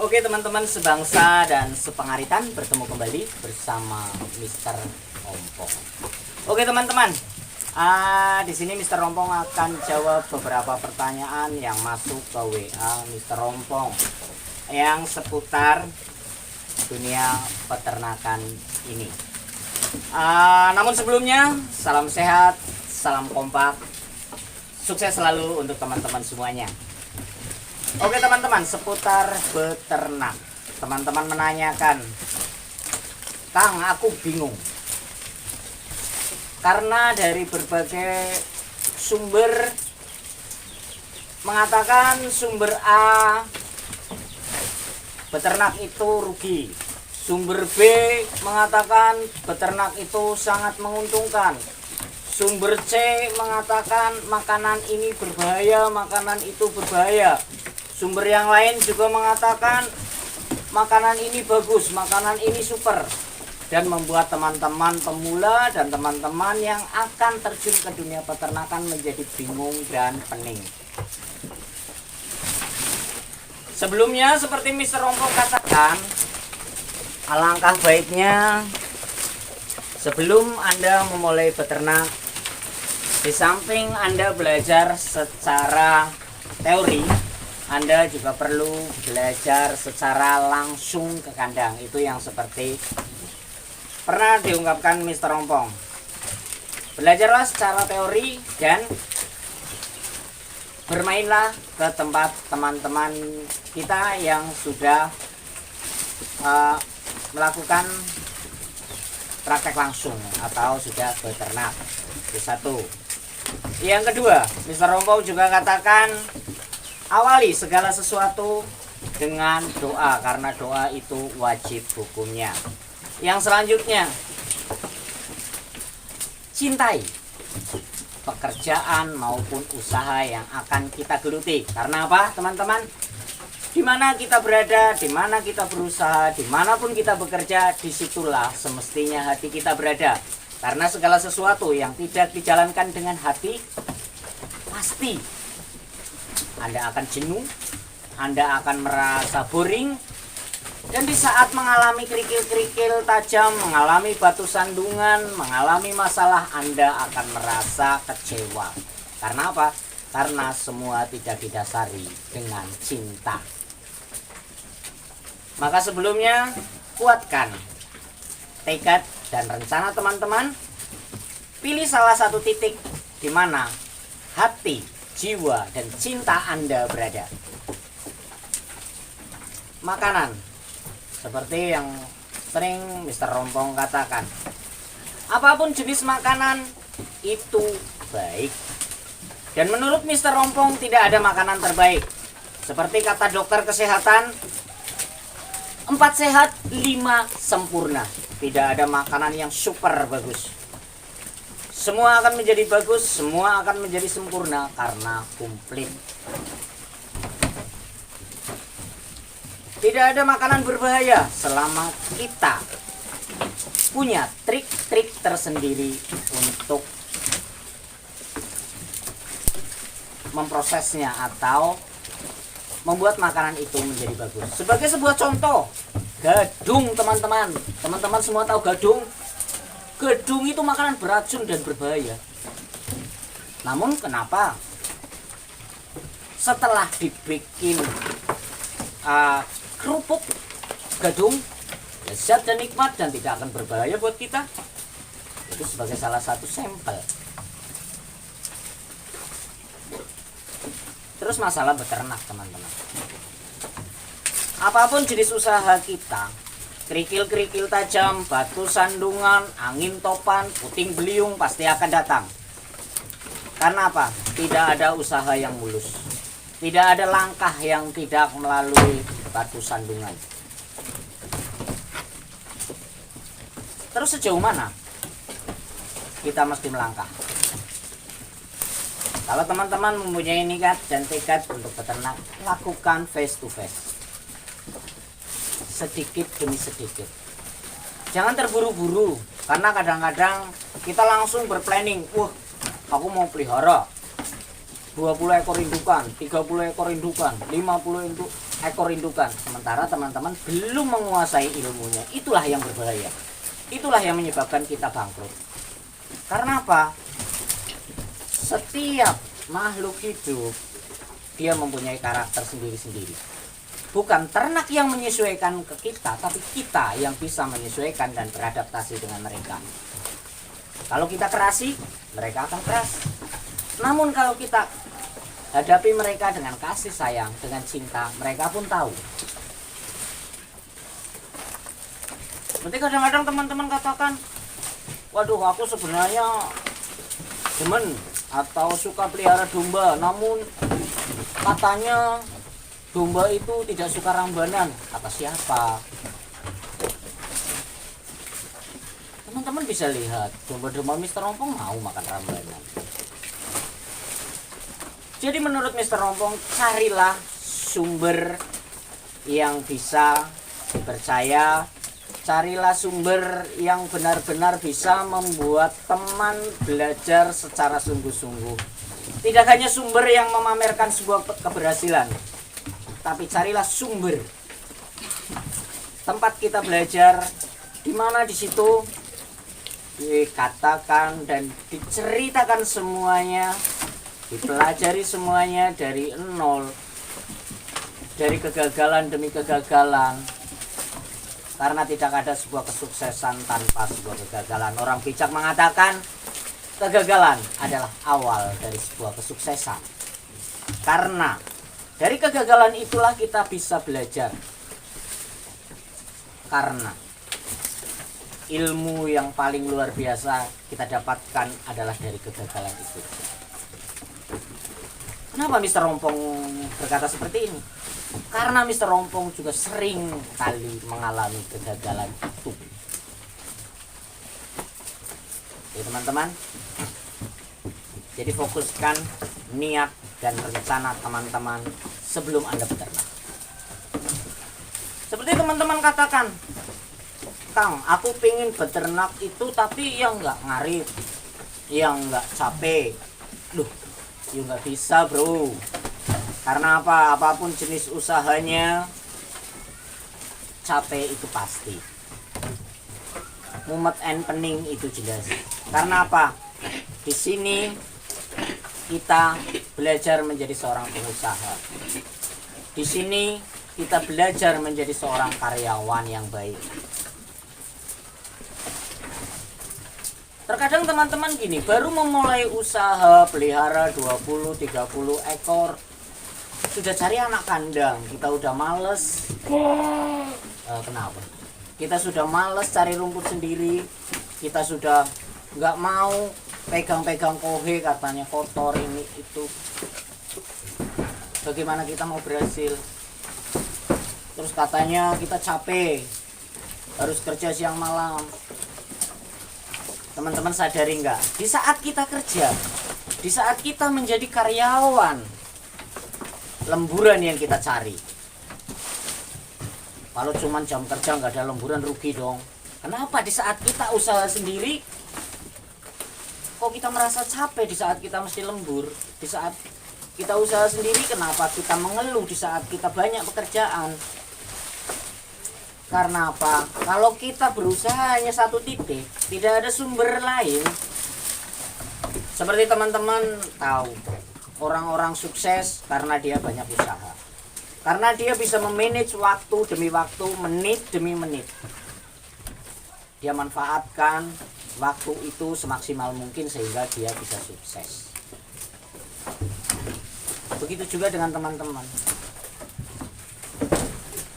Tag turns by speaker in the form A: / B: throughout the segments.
A: Oke teman-teman sebangsa dan sepengaritan, bertemu kembali bersama Mr. Rompong. Oke teman-teman, di sini Mr. Rompong akan jawab beberapa pertanyaan yang masuk ke WA Mr. Rompong yang seputar dunia peternakan ini. Namun sebelumnya, salam sehat, salam kompak, sukses selalu untuk teman-teman semuanya. Oke teman-teman, seputar beternak. Teman-teman menanyakan, Kang, aku bingung. Karena dari berbagai sumber mengatakan sumber A, beternak itu rugi. Sumber B mengatakan beternak itu sangat menguntungkan. Sumber C mengatakan makanan ini berbahaya, makanan itu berbahaya. Sumber yang lain juga mengatakan makanan ini bagus, makanan ini super. Dan membuat teman-teman pemula dan teman-teman yang akan terjun ke dunia peternakan menjadi bingung dan pening. Sebelumnya seperti Mr. Rompong katakan, alangkah baiknya sebelum Anda memulai beternak, di samping Anda belajar secara teori, Anda juga perlu belajar secara langsung ke kandang. Itu yang seperti pernah diungkapkan Mr. Rompong. Belajarlah secara teori dan bermainlah ke tempat teman-teman kita yang sudah melakukan praktek langsung atau sudah beternak. Itu satu. Yang kedua, Mr. Rompong juga katakan, awali segala sesuatu dengan doa, karena doa itu wajib hukumnya. Yang selanjutnya, cintai pekerjaan maupun usaha yang akan kita geluti. Karena apa, teman-teman? Di mana kita berada, di mana kita berusaha, dimanapun kita bekerja, disitulah semestinya hati kita berada. Karena segala sesuatu yang tidak dijalankan dengan hati, pasti Anda akan jenuh, Anda akan merasa boring, dan di saat mengalami kerikil-kerikil tajam, mengalami batu sandungan, mengalami masalah, Anda akan merasa kecewa. Karena apa? Karena semua tidak didasari dengan cinta. Maka sebelumnya, kuatkan tekad dan rencana teman-teman. Pilih salah satu titik di mana hati, jiwa, dan cinta Anda berada. Makanan, seperti yang sering Mr. Rompong katakan, apapun jenis makanan itu baik. Dan menurut Mr. Rompong tidak ada makanan terbaik. Seperti kata dokter kesehatan, 4 sehat, 5 sempurna. Tidak ada makanan yang super bagus. Semua akan menjadi bagus, semua akan menjadi sempurna karena komplit. Tidak ada makanan berbahaya selama kita punya trik-trik tersendiri untuk memprosesnya atau membuat makanan itu menjadi bagus. Sebagai sebuah contoh, gadung teman-teman. Teman-teman semua tahu gadung? Gadung itu makanan beracun dan berbahaya. Namun kenapa setelah dibikin kerupuk gadung lezat dan nikmat dan tidak akan berbahaya buat kita? Itu sebagai salah satu sampel. Terus masalah beternak teman-teman. Apapun jenis usaha kita, kerikil-kerikil tajam, batu sandungan, angin topan, puting beliung pasti akan datang. Karena apa? Tidak ada usaha yang mulus. Tidak ada langkah yang tidak melalui batu sandungan. Terus sejauh mana kita mesti melangkah? Kalau teman-teman mempunyai niat dan tekad untuk beternak, lakukan face to face. Sedikit demi sedikit. Jangan terburu-buru, karena kadang-kadang kita langsung berplanning. Wah, aku mau pelihara 20 ekor indukan, 30 ekor indukan, 50 ekor indukan, sementara teman-teman belum menguasai ilmunya. Itulah yang berbahaya. Itulah yang menyebabkan kita bangkrut. Karena apa? Setiap makhluk hidup dia mempunyai karakter sendiri-sendiri. Bukan ternak yang menyesuaikan ke kita, tapi kita yang bisa menyesuaikan dan beradaptasi dengan mereka. Kalau kita kerasi, mereka akan keras. Namun kalau kita hadapi mereka dengan kasih sayang, dengan cinta, mereka pun tahu. Seperti kadang-kadang teman-teman katakan, waduh aku sebenarnya demen atau suka pelihara domba, namun katanya domba itu tidak suka rambanan. Kata siapa? Teman-teman bisa lihat domba-domba Mr. Rompong mau makan rambanan. Jadi menurut Mr. Rompong, carilah sumber yang bisa dipercaya. Carilah sumber yang benar-benar bisa membuat teman belajar secara sungguh-sungguh. Tidak hanya sumber yang memamerkan sebuah keberhasilan, tapi carilah sumber tempat kita belajar, di mana di situ dikatakan dan diceritakan semuanya, dipelajari semuanya dari nol, dari kegagalan demi kegagalan. Karena tidak ada sebuah kesuksesan tanpa sebuah kegagalan. Orang bijak mengatakan kegagalan adalah awal dari sebuah kesuksesan. Karena dari kegagalan itulah kita bisa belajar. Karena ilmu yang paling luar biasa kita dapatkan adalah dari kegagalan itu. Kenapa Mr. Rompong berkata seperti ini? Karena Mr. Rompong juga sering kali mengalami kegagalan itu. Jadi teman-teman, jadi fokuskan niat dan rencana teman-teman sebelum Anda beternak. Seperti teman-teman katakan, Kang, aku pengen beternak itu tapi yang nggak ngarit, yang nggak capek. Duh, ya nggak bisa bro. Karena apa? Apapun jenis usahanya, capek itu pasti. Mumet and pening itu jelas. Karena apa? Di sini kita belajar menjadi seorang pengusaha. Di sini kita belajar menjadi seorang karyawan yang baik. Terkadang teman-teman gini, baru memulai usaha pelihara 20-30 ekor, sudah cari anak kandang, kita udah males. Kenapa? Kita sudah males cari rumput sendiri, kita sudah nggak mau pegang-pegang kohe, katanya kotor ini itu. Bagaimana kita mau berhasil? Terus katanya kita capek, harus kerja siang malam. Teman-teman sadari nggak? Di saat kita kerja, di saat kita menjadi karyawan, lemburan yang kita cari. Kalau cuma jam kerja nggak ada lemburan, rugi dong. Kenapa di saat kita usaha sendiri, kok kita merasa capek di saat kita mesti lembur? Di saat kita usaha sendiri, kenapa kita mengeluh di saat kita banyak pekerjaan? Karena apa? Kalau kita berusaha hanya satu titik, tidak ada sumber lain. Seperti teman-teman tahu, orang-orang sukses karena dia banyak usaha. Karena dia bisa memanage waktu demi waktu, menit demi menit. Dia manfaatkan waktu itu semaksimal mungkin sehingga dia bisa sukses. Begitu juga dengan teman-teman.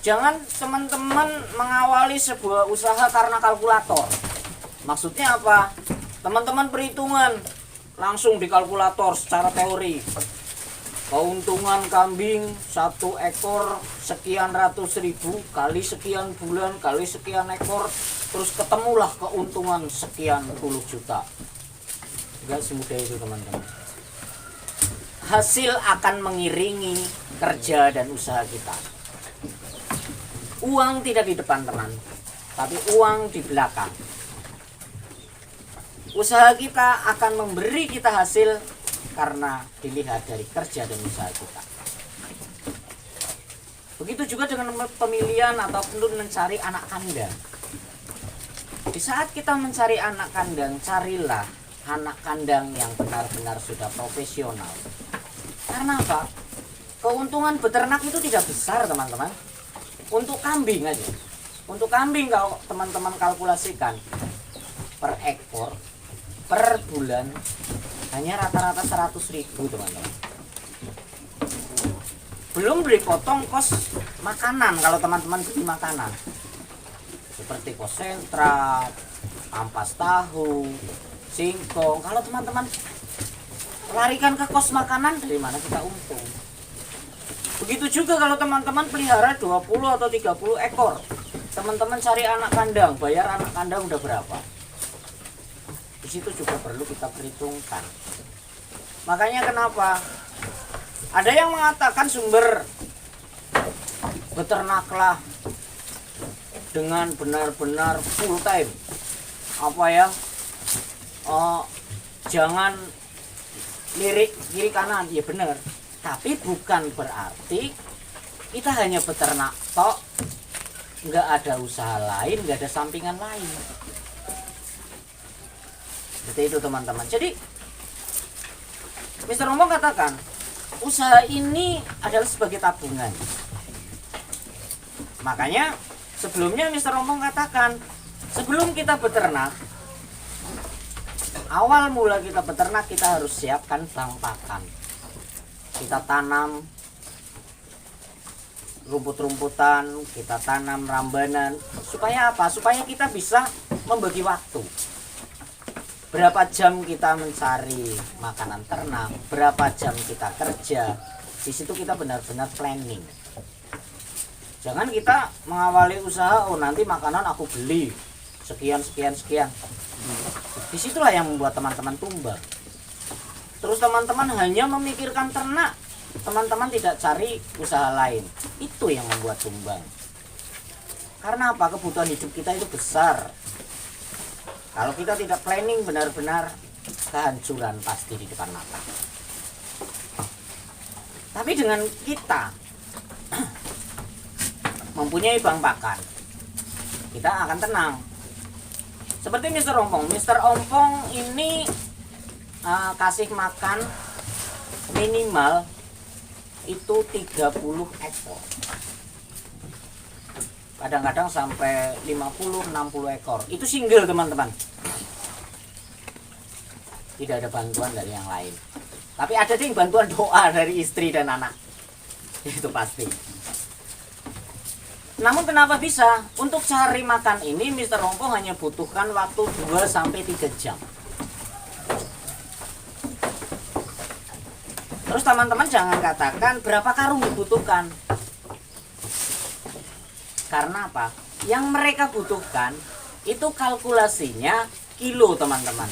A: Jangan teman-teman mengawali sebuah usaha karena kalkulator. Maksudnya apa? Teman-teman perhitungan langsung di kalkulator secara teori. Keuntungan kambing 1 ekor sekian ratus ribu kali sekian bulan kali sekian ekor, terus ketemulah keuntungan sekian puluh juta. Enggak semudah itu teman-teman. Hasil akan mengiringi kerja dan usaha kita. Uang tidak di depan teman, tapi uang di belakang. Usaha kita akan memberi kita hasil karena dilihat dari kerja dan usaha kita. Begitu juga dengan pemilihan ataupun mencari anak kandang. Di saat kita mencari anak kandang, carilah anak kandang yang benar-benar sudah profesional. Karena apa? Keuntungan beternak itu tidak besar, teman-teman. Untuk kambing aja. Untuk kambing kalau teman-teman kalkulasikan per ekor per bulan hanya rata-rata 100.000, teman-teman. Belum beri potong kos makanan kalau teman-teman beli makanan. Seperti konsentrat, ampas tahu, singkong. Kalau teman-teman larikan ke kos makanan, dari mana kita untung? Begitu juga kalau teman-teman pelihara 20 atau 30 ekor. Teman-teman cari anak kandang, bayar anak kandang udah berapa? Di situ juga perlu kita perhitungkan. Makanya kenapa? Ada yang mengatakan sumber beternaklah dengan benar-benar full time. Apa ya? Jangan lirik kiri kanan, ya benar. Tapi bukan berarti kita hanya beternak tok, nggak ada usaha lain, nggak ada sampingan lain. Seperti itu, teman-teman. Jadi Mr. Rombong katakan usaha ini adalah sebagai tabungan. Makanya sebelumnya Mr. Rombong katakan sebelum kita beternak, awal mula kita beternak kita harus siapkan bank pakan. Kita tanam rumput-rumputan, kita tanam rambanan. Supaya apa? Supaya kita bisa membagi waktu. Berapa jam kita mencari makanan ternak, berapa jam kita kerja. Di situ kita benar-benar planning. Jangan kita mengawali usaha, oh nanti makanan aku beli sekian. Disitulah yang membuat teman-teman tumbang. Terus teman-teman hanya memikirkan ternak, teman-teman tidak cari usaha lain. Itu yang membuat tumbang. Karena apa? Kebutuhan hidup kita itu besar. Kalau kita tidak planning, benar-benar kehancuran pasti di depan mata. Tapi dengan kita mempunyai bank pakan, kita akan tenang. Seperti Mr. Ompong. Mr. Ompong ini kasih makan minimal itu 30 ekor. Kadang-kadang sampai 50-60 ekor. Itu single, teman-teman. Tidak ada bantuan dari yang lain. Tapi ada ding bantuan doa dari istri dan anak. Itu pasti. Namun kenapa bisa? Untuk cari makan ini Mr. Ompong hanya butuhkan waktu 2-3 jam. Terus teman-teman jangan katakan berapa karung dibutuhkan. Karena apa? Yang mereka butuhkan itu kalkulasinya kilo, teman-teman.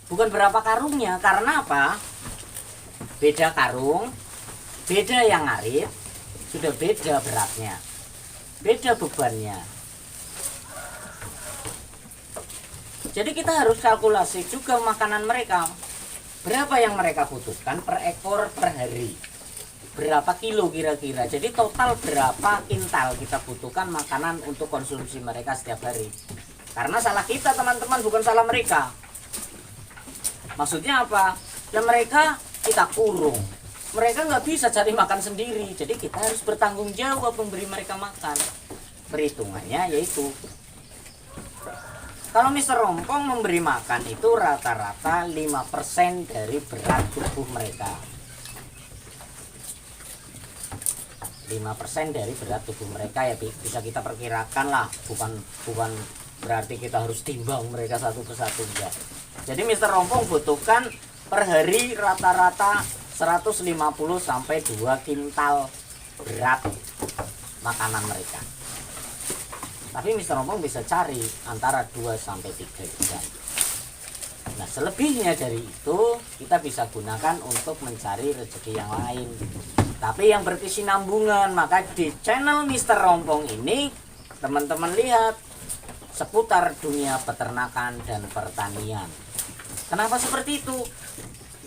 A: Bukan berapa karungnya. Karena apa? Beda karung, beda yang ngarit, sudah beda beratnya, beda bebannya. Jadi kita harus kalkulasi juga makanan mereka. Berapa yang mereka butuhkan per ekor per hari, berapa kilo kira-kira. Jadi total berapa kintal kita butuhkan makanan untuk konsumsi mereka setiap hari. Karena salah kita, teman-teman, bukan salah mereka. Maksudnya apa? Dan mereka kita kurung, mereka nggak bisa cari makan sendiri. Jadi kita harus bertanggung jawab memberi mereka makan. Perhitungannya yaitu kalau Mr. Rompong memberi makan itu rata-rata 5% dari berat tubuh mereka. 5% dari berat tubuh mereka ya bisa kita perkirakan lah. Bukan berarti kita harus timbang mereka satu persatu, enggak. Jadi Mr. Rompong butuhkan per hari rata-rata 150 sampai 2 kintal berat makanan mereka. Tapi Mr. Rompong bisa cari antara 2 sampai 3 jam. Nah, selebihnya dari itu kita bisa gunakan untuk mencari rezeki yang lain. Tapi yang berkesinambungan, maka di channel Mr. Rompong ini teman-teman lihat seputar dunia peternakan dan pertanian. Kenapa seperti itu?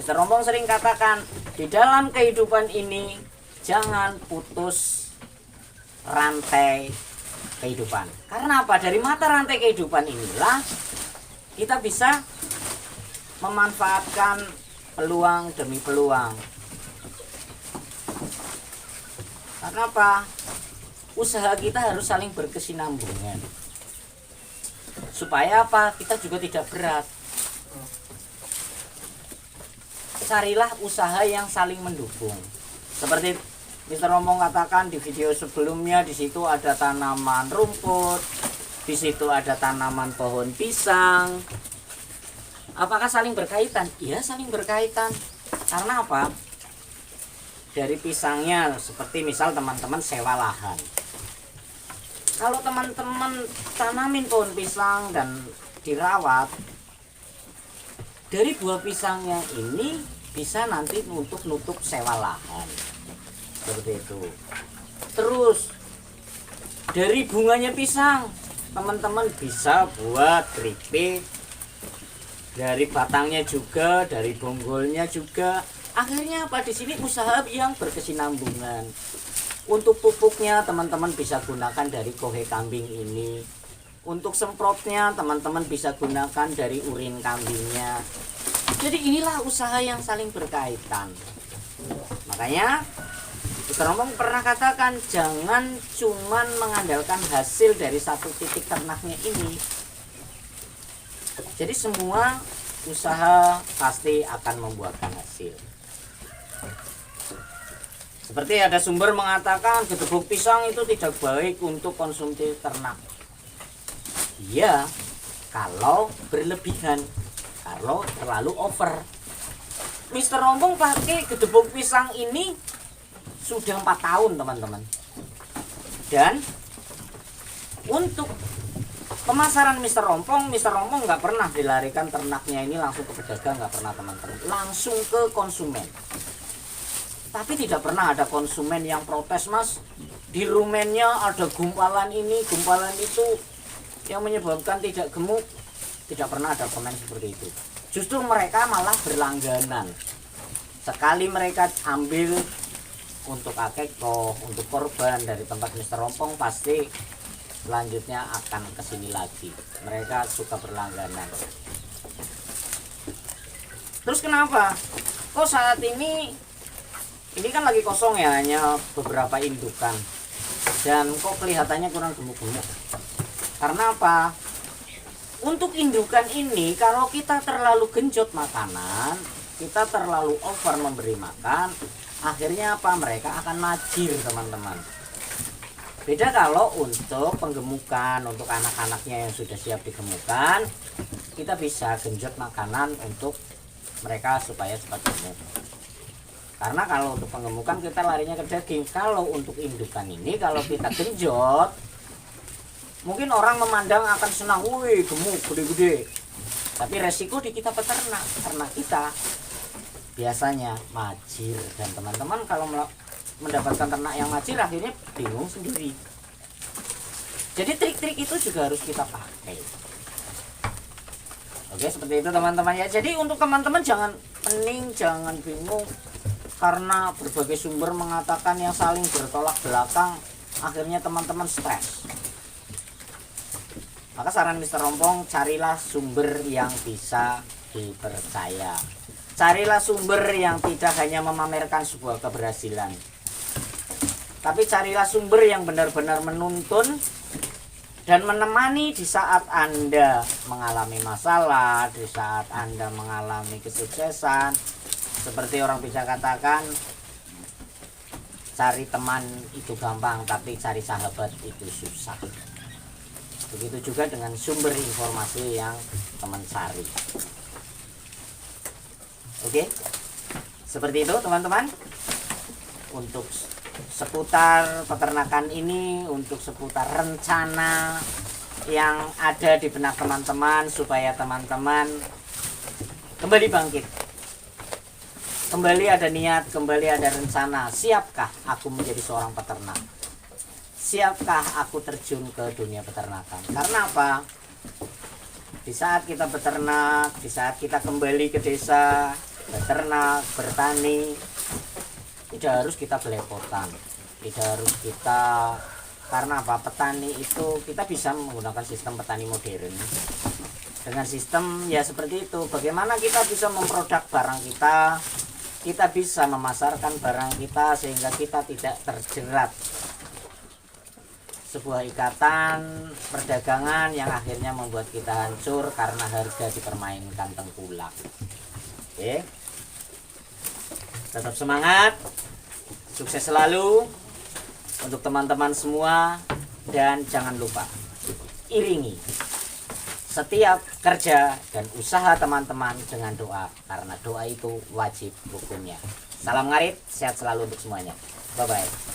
A: Mr. Rompong sering katakan, di dalam kehidupan ini jangan putus rantai kehidupan. Karena apa? Dari mata rantai kehidupan inilah kita bisa memanfaatkan peluang demi peluang. Karena apa? Usaha kita harus saling berkesinambungan. Supaya apa? Kita juga tidak berat. Carilah usaha yang saling mendukung. Seperti Mr. Rompong katakan di video sebelumnya, di situ ada tanaman rumput, di situ ada tanaman pohon pisang. Apakah saling berkaitan? Iya, saling berkaitan. Karena apa? Dari pisangnya, seperti misal teman-teman sewa lahan. Kalau teman-teman tanamin pohon pisang dan dirawat, dari buah pisangnya ini bisa nanti untuk nutup sewa lahan. Seperti itu. Terus dari bunganya pisang, teman-teman bisa buat keripik. Dari batangnya juga, dari bonggolnya juga. Akhirnya apa? Di sini usaha yang berkesinambungan. Untuk pupuknya teman-teman bisa gunakan dari kohe kambing ini. Untuk semprotnya teman-teman bisa gunakan dari urin kambingnya. Jadi inilah usaha yang saling berkaitan. Makanya Mr. Rompong pernah katakan jangan cuman mengandalkan hasil dari satu titik ternaknya ini. Jadi semua usaha pasti akan membuahkan hasil. Seperti ada sumber mengatakan gedebuk pisang itu tidak baik untuk konsumsi ternak. Iya, kalau berlebihan, kalau terlalu over. Mr. Rompong pakai gedebuk pisang ini sudah 4 tahun teman-teman. Dan untuk pemasaran Mr. Rompong nggak pernah dilarikan ternaknya ini langsung ke pedagang, nggak pernah teman-teman. Langsung ke konsumen. Tapi tidak pernah ada konsumen yang protes, Mas. Di rumennya ada gumpalan ini, gumpalan itu yang menyebabkan tidak gemuk. Tidak pernah ada komen seperti itu. Justru mereka malah berlangganan. Sekali mereka ambil untuk akeko, untuk korban dari tempat Mr. Rompong, pasti selanjutnya akan kesini lagi. Mereka suka berlangganan. Terus kenapa? Kok saat ini kan lagi kosong ya, hanya beberapa indukan. Dan kok kelihatannya kurang gemuk-gemuk. Karena apa? Untuk indukan ini, kalau kita terlalu genjot makanan, kita terlalu over memberi makan, akhirnya apa? Mereka akan majir teman-teman. Beda kalau untuk penggemukan, untuk anak-anaknya yang sudah siap digemukan, kita bisa genjot makanan untuk mereka supaya cepat gemuk. Karena kalau untuk penggemukan kita larinya ke daging. Kalau untuk indukan ini, kalau kita genjot, mungkin orang memandang akan senang, wih gemuk, gede-gede. Tapi resiko di kita peternak, ternak kita biasanya majir. Dan teman-teman kalau mendapatkan ternak yang majir, akhirnya bingung sendiri. Jadi trik-trik itu juga harus kita pakai. Oke, seperti itu teman-teman ya. Jadi untuk teman-teman jangan pening, jangan bingung. Karena berbagai sumber mengatakan yang saling bertolak belakang, akhirnya teman-teman stres. Maka saran Mr. Rompong, carilah sumber yang bisa dipercaya. Carilah sumber yang tidak hanya memamerkan sebuah keberhasilan, tapi carilah sumber yang benar-benar menuntun dan menemani di saat Anda mengalami masalah, di saat Anda mengalami kesuksesan. Seperti orang bisa katakan, cari teman itu gampang, tapi cari sahabat itu susah. Begitu juga dengan sumber informasi yang teman cari. Oke, seperti itu teman-teman. Untuk seputar peternakan ini, untuk seputar rencana yang ada di benak teman-teman, supaya teman-teman kembali bangkit, kembali ada niat, kembali ada rencana. Siapkah aku menjadi seorang peternak? Siapkah aku terjun ke dunia peternakan? Karena apa? Di saat kita beternak, di saat kita kembali ke desa, beternak, bertani, Tidak harus kita belepotan, tidak harus kita, karena apa, petani itu kita bisa menggunakan sistem petani modern. Dengan sistem ya seperti itu, bagaimana kita bisa memproduk barang kita bisa memasarkan barang kita sehingga kita tidak terjerat sebuah ikatan perdagangan yang akhirnya membuat kita hancur karena harga dipermainkan tengkulak. Oke, tetap semangat, sukses selalu untuk teman-teman semua, dan jangan lupa iringi setiap kerja dan usaha teman-teman dengan doa, karena doa itu wajib hukumnya. Salam ngarit, sehat selalu untuk semuanya. Bye bye.